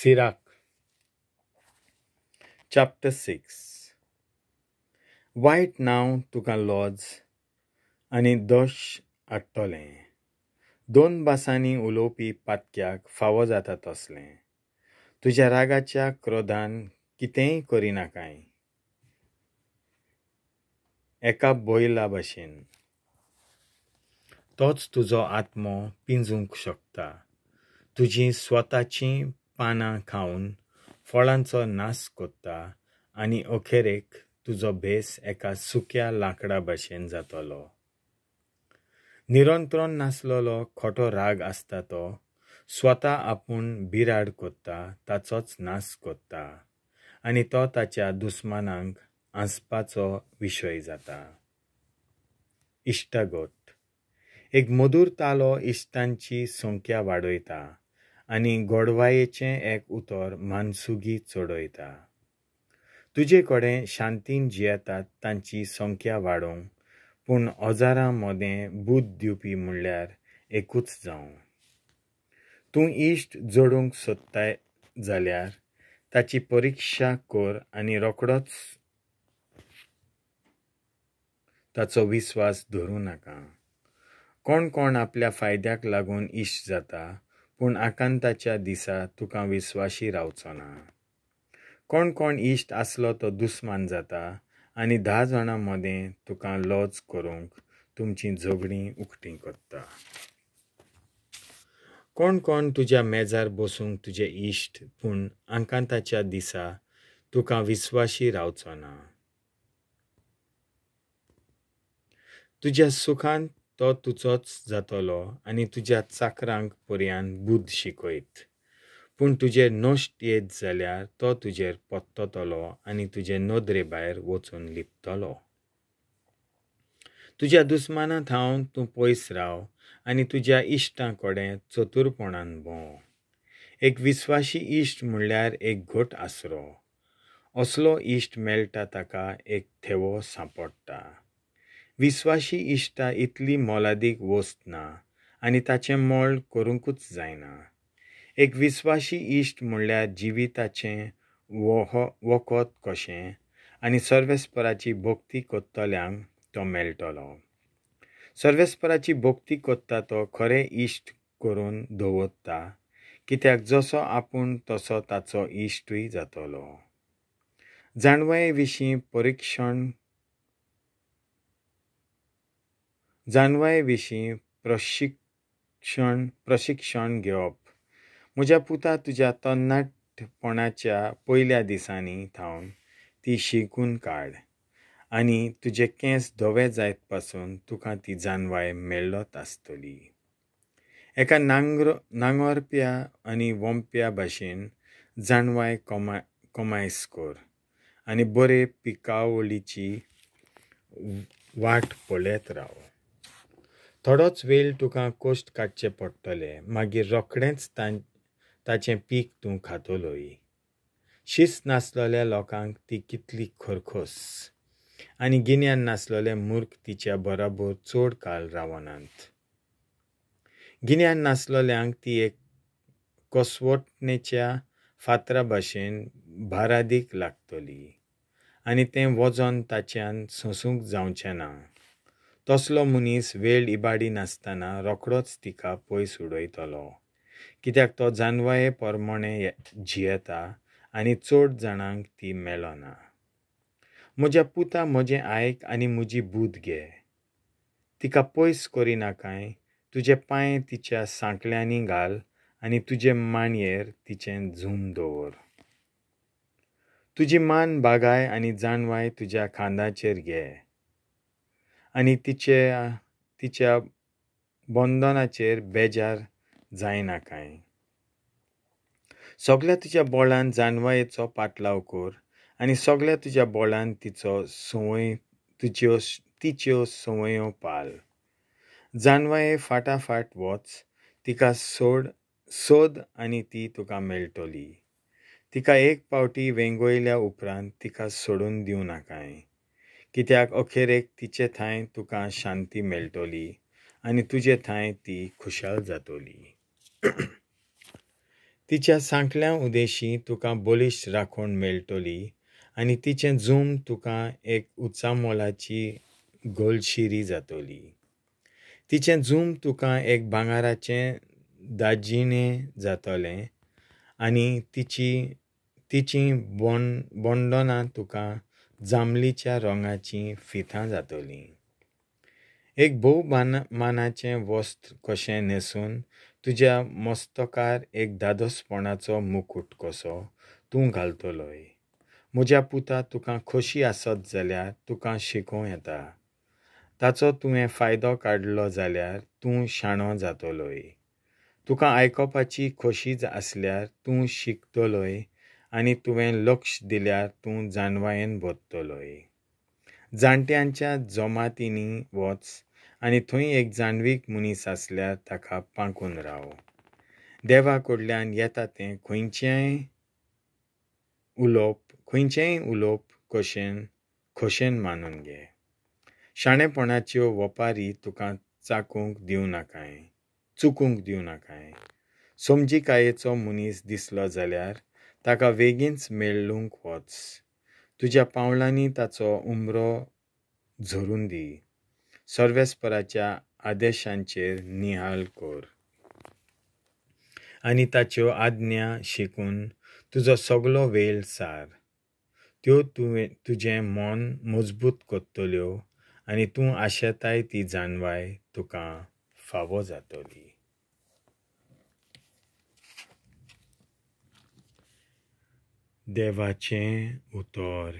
Sirach, chapter 6. वायट नांव तुका lodge आनी दोश हाडटलें. दोन भासांनी उलोवपी पातक्याक फावो जाता तसलें. तुज्या रागाच्या क्रोधान कितेंय करिनाकाय. एका बोयला भाशेन तोच तुजो आत्मो पिंजूंक शकता. तुजीं स्वताचीं पानां खावन फळांचो नाश कोत्ता आनी अखेरेक तुजो भेस एका सुक्या लांकडा भाशेन जातलो. निरंतरण नासलोलो खोटो राग आसता तो स्वता आपूण बिराड कोत्ता, ताचोच नाश कोत्ता आनी तो ताच्या दुस्मानांक हांसपाचो विशय जाता. इश्टागोट. एक मधुर तालो इश्टांची संख्या वाडयता आनी गोडवायेचें एक उतर मानसुगी चडयता. तुजे कडेन शांतीन जियेतात तांची संख्या वाडोवंक, पूण हजारां मोदें बूद दिवपी म्हणल्यार एकूच जावं. तूं इश्ट जोडूंक सोदताय जाल्यार ताची परिक्षा कर आनी रोखडोच ताचो विस्वास धरूं नाका. कोण आपल्या फायद्याक लागून इश्ट जाता, पूण आकांताच्या दिसा तुका विस्वाशी रावचो ना. कोण इश्ट आसलो तो दुस्मान जाता आनी 10 जाणां मोदें तुका लॉज करूंक तुमची झगडीं उक्तीं कोत्ता. कोण तुज्या मेजार बसूंक तुजे इश्ट, पूण आकांताच्या दिसा तुका विस्वाशी रावचो ना. तुज्या सुखांत तो तुजोच जातलो आनी तुज्या चाकरांक पर्यान बूद शिकयत, पूण तुजे नश्ट येत जाल्यार तो तुजेर पोत्ततलो आनी तुजे नदरे भायर वचून लिपतलो. तुज्या दुस्मानां थावन तूं पयस राव आनी तुज्या इश्टां कडेन चतुरपणान भोंव. एक विस्वाशी इश्ट म्हणल्यार एक घट आसरो. असलो इश्ट मेळटा ताका एक थेवो सांपडटा. विस्वाशी इश्टा इतली मोलादीक वस्त ना आनी ताचें मोल करूंकूच जायना. एक विस्वाशी इश्ट म्हणल्यार जिविताचें वखद कशें आनी सर्वेस्पराची भोक्ती कोत्तल्यांक तो मेळटलो. सर्वेस्पराची भोक्ती कोत्ता तो खरें इश्ट करून दवरता, कित्याक जसो आपूण तसो ताचो इश्टूय जातलो. जाणवाये विशीं प्रशिक्षण घेवप. म्हज्या पुता, तुज्या तरणाटपणाच्या पयल्या दिसांनी थावन ती शिकून काड आनी तुजे केंस धवे जायत पासून तुका ती जानवाय मेळ्ळत आसतली. एका नांगरप्या आनी वंप्या भाशेन जानवाय कोमायस कर आनी बरे पिकावळीची वाट पळयत राव. थोडोच वेळ तुका कश्ट काडचे पडटले, मागीर रोखडेंच ताचें पीक तूं खातलोय. शिस्त नासलोल्या लोकांक ती कितली खरखोस आनी गिन्यान नासलोले मूर्ख तिच्या बराबर चड काल रावनात. गिन्यान नासलोल्यांक ती एक कसवटणेच्या फातरा भाशेन भारादीक लागतली आनी तें वजन ताच्यान सोंसूंक जावचें ना. तसलो मनीस वेळ इबाडी नासतना रोखडोच तिका पयस उडयतलो, कित्याक तो जानवाये पोरमोणे जियेता आनी चड जाणांक ती मेळना. म्हज्या पुता, म्हजें आयक आनी म्हजी बूद घे. तिका पयस करिनाकाय. तुजे पांय तिच्या सांकल्यांनी घाल आनी तुजे मांडयेर तिचें झूम दवर. तुजी मान बागाय आनी जानवाय तुज्या खांदाचेर घे आनी तिच्या बंधनाचेर बेजार जायनाकाय. सगळ्या तुज्या बोळान जानवायेचो पाटलाव कर आनी सगळ्या तुज्या बोळान तिच्यो संवयो पाल. जानवाये फाटाफाट वच, तिका सोद आनी ती तुका मेळटली. तिका एक पावटी वेंगोयल्या उपरांत तिका सोडून दिवं नाकाय, कित्याक अखेरेक तिचे थंय तुका शांती मेळटली आनी तुजे थंय ती खुशाल जातली. तिच्या सांकल्या उदेशी तुका बलिश्ट राखण मेळटली आनी तिचें झूम तुका एक उंचा मोलाची गोलशिरी जातली. तिचें झूम तुका एक भांगाराचें दाजिणें जातलें आनी तिचीं बोंडोनां तुका जांबलीच्या रंगाचीं फितां जातलीं. एक भोव मानाचें वस्त्र कशें न्हेसून तुज्या मस्तकार एक दादोसपणाचो मुकूट कसो तूं घालतलोय. म्हज्या पुता तुका खोशी आसत जाल्यार तुका शिकूं येता. ताचो तुवें फायदो काडलो जाल्यार तूं शाणो जातलोय. तुका आयकपाची खोशी आसल्यार तूं शिकतलोय आनी तुवें लक्ष दिल्यार तूं जानवायेन बोदतलोय. जाणट्यांच्या जमातींनी वच आनी थंय एक जाणवीक मनीस आसल्यार ताका पांकून राव. देवा कडल्यान येता तें खंयचेंय उलोवप खोशेन मानून घे. शाणेपणाच्यो वपारी तुका चुकूंक दिवं नाकाय. समजिकायेचो मनीस दिसलो जाल्यार ताका बेगीनच मेळ्ळूंक वच. तुज्या पावलांनी ताचो उमरो झरून दी. सर्वेस्पराच्या आदेशांचेर नियाळ कर आनी ताच्यो आज्ञा शिकून तुजो सगळो वेळ सार. त्यो तुजें मन मजबूत करतल्यो आनी तूं आशेताय ती जानवाय तुका फावो जातली. देवाचें उतर